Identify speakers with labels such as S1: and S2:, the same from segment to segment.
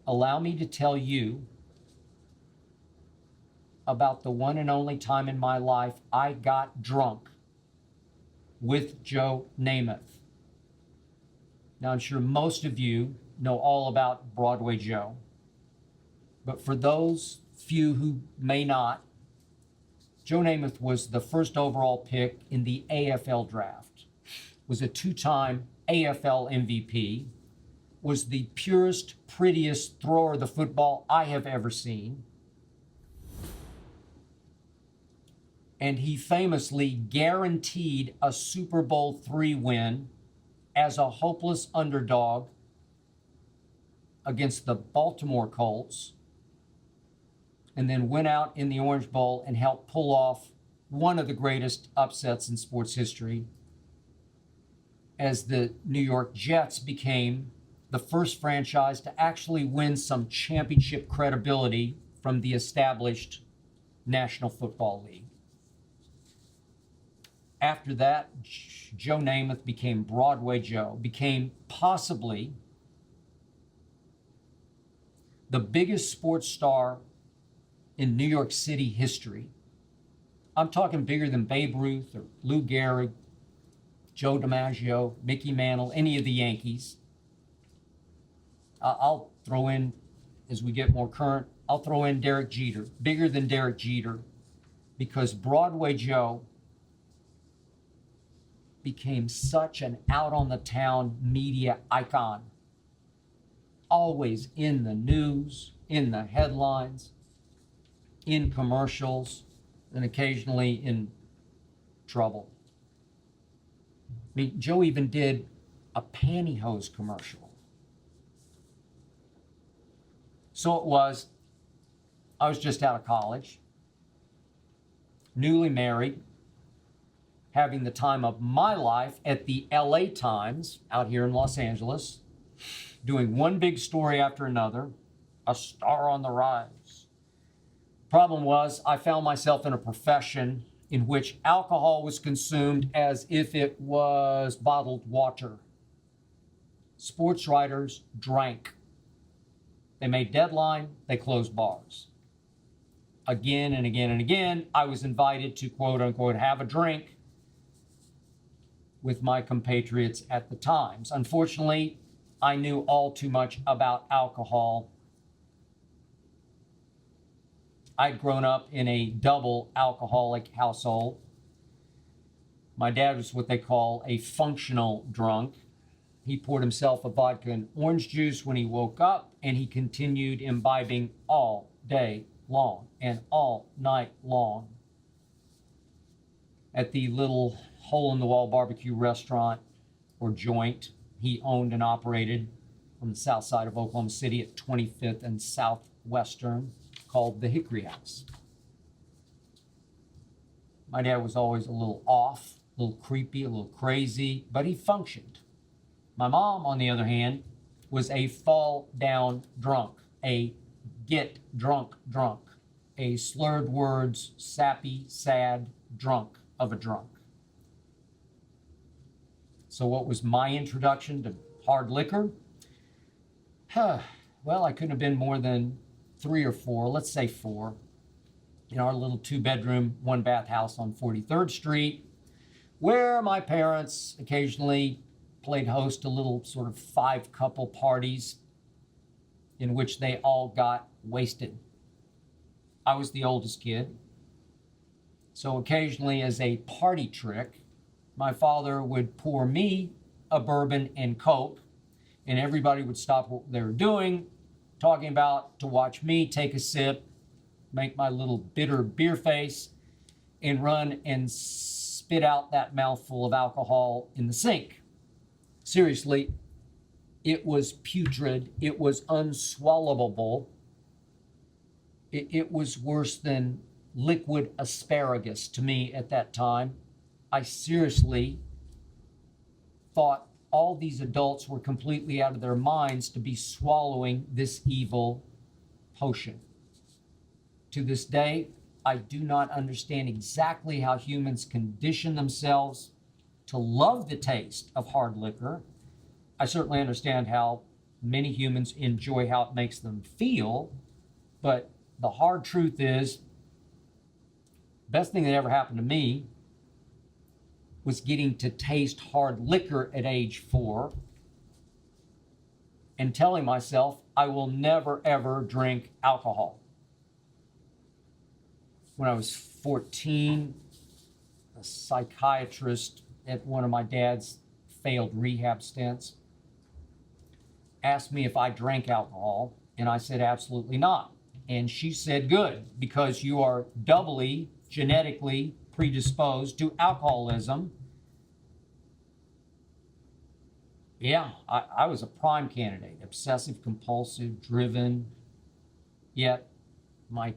S1: allow me to tell you about the one and only time in my life I got drunk with Joe Namath. Now, I'm sure most of you know all about Broadway Joe, but for those few who may not, Joe Namath was the first overall pick in the AFL draft, was a two-time AFL MVP, was the purest, prettiest thrower of the football I have ever seen. And he famously guaranteed a Super Bowl III win as a hopeless underdog against the Baltimore Colts, and then went out in the Orange Bowl and helped pull off one of the greatest upsets in sports history, as the New York Jets became the first franchise to actually win some championship credibility from the established National Football League. After that, Joe Namath became Broadway Joe, became possibly the biggest sports star in New York City history. I'm talking bigger than Babe Ruth or Lou Gehrig, Joe DiMaggio, Mickey Mantle, any of the Yankees. I'll throw in, as we get more current, I'll throw in Derek Jeter, bigger than Derek Jeter, because Broadway Joe became such an out-on-the-town media icon. Always in the news, in the headlines, in commercials, and occasionally in trouble. I mean, Joe even did a pantyhose commercial. So it was, I was just out of college, newly married, having the time of my life at the LA Times out here in Los Angeles, doing one big story after another, a star on the rise. Problem was, I found myself in a profession in which alcohol was consumed as if it was bottled water. Sports writers drank. They made deadline, they closed bars. Again and again and again, I was invited to quote unquote have a drink with my compatriots at the Times. Unfortunately, I knew all too much about alcohol. I'd grown up in a double alcoholic household. My dad was what they call a functional drunk. He poured himself a vodka and orange juice when he woke up, and he continued imbibing all day long and all night long at the little hole-in-the-wall barbecue restaurant or joint he owned and operated on the south side of Oklahoma City at 25th and Southwestern, called the Hickory House. My dad was always a little off, a little creepy, a little crazy, but he functioned. My mom, on the other hand, was a fall-down drunk, a get-drunk drunk, a slurred words, sappy, sad drunk of a drunk. So what was my introduction to hard liquor? Well, I couldn't have been more than 3 or 4, let's say 4, in our little 2-bedroom, 1-bath house on 43rd Street, where my parents occasionally played host to little sort of 5-couple parties in which they all got wasted. I was the oldest kid, so occasionally as a party trick, my father would pour me a bourbon and Coke, and everybody would stop what they were doing, talking about, to watch me take a sip, make my little bitter beer face, and run and spit out that mouthful of alcohol in the sink. Seriously, it was putrid. It was unswallowable. It was worse than liquid asparagus to me at that time. I seriously thought all these adults were completely out of their minds to be swallowing this evil potion. To this day, I do not understand exactly how humans condition themselves to love the taste of hard liquor. I certainly understand how Many humans enjoy how it makes them feel, but the hard truth is, best thing that ever happened to me was getting to taste hard liquor at age 4 and telling myself I will never, ever drink alcohol. When I was 14, a psychiatrist at one of my dad's failed rehab stints asked me if I drank alcohol, and I said absolutely not. And she said, good, because you are doubly genetically predisposed to alcoholism. Yeah, I was a prime candidate, obsessive, compulsive, driven, yet my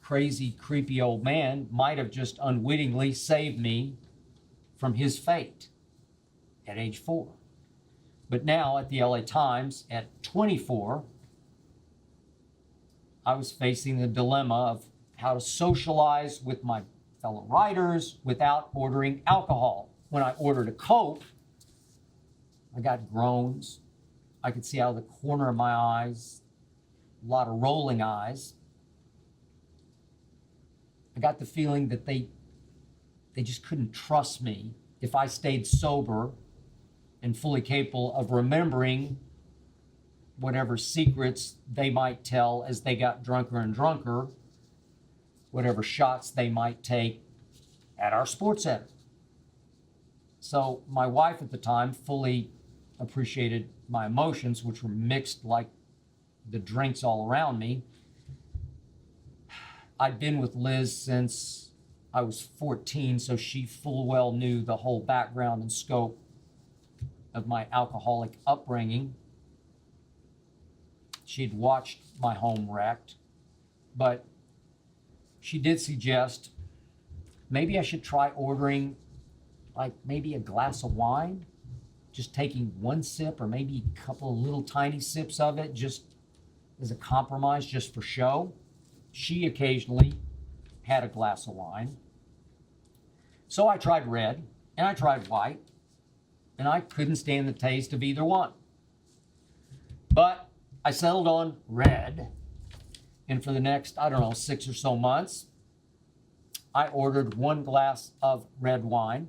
S1: crazy, creepy old man might have just unwittingly saved me from his fate at age 4. But now at the LA Times at 24, I was facing the dilemma of how to socialize with my fellow writers without ordering alcohol. When I ordered a Coke, I got groans. I could see out of the corner of my eyes, a lot of rolling eyes. I got the feeling that they just couldn't trust me if I stayed sober and fully capable of remembering whatever secrets they might tell as they got drunker and drunker, whatever shots they might take at our sports center. So my wife at the time fully appreciated my emotions, which were mixed like the drinks all around me. I'd been with Liz since I was 14, so she full well knew the whole background and scope of my alcoholic upbringing. She'd watched my home wrecked, but she did suggest maybe I should try ordering like maybe a glass of wine, just taking one sip or maybe a couple of little tiny sips of it just as a compromise, just for show. She occasionally had a glass of wine. So I tried red and I tried white, and I couldn't stand the taste of either one. But I settled on red, and for the next, 6 or so months, I ordered 1 glass of red wine.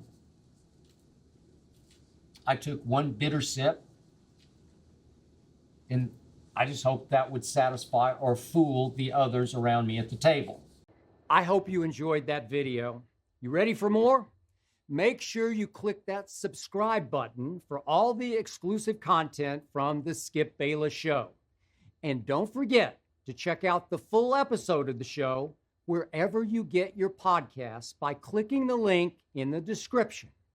S1: I took 1 bitter sip, and I just hoped that would satisfy or fool the others around me at the table. I hope you enjoyed that video. You ready for more? Make sure you click that subscribe button for all the exclusive content from the Skip Bayless Show. And don't forget to check out the full episode of the show wherever you get your podcasts by clicking the link in the description.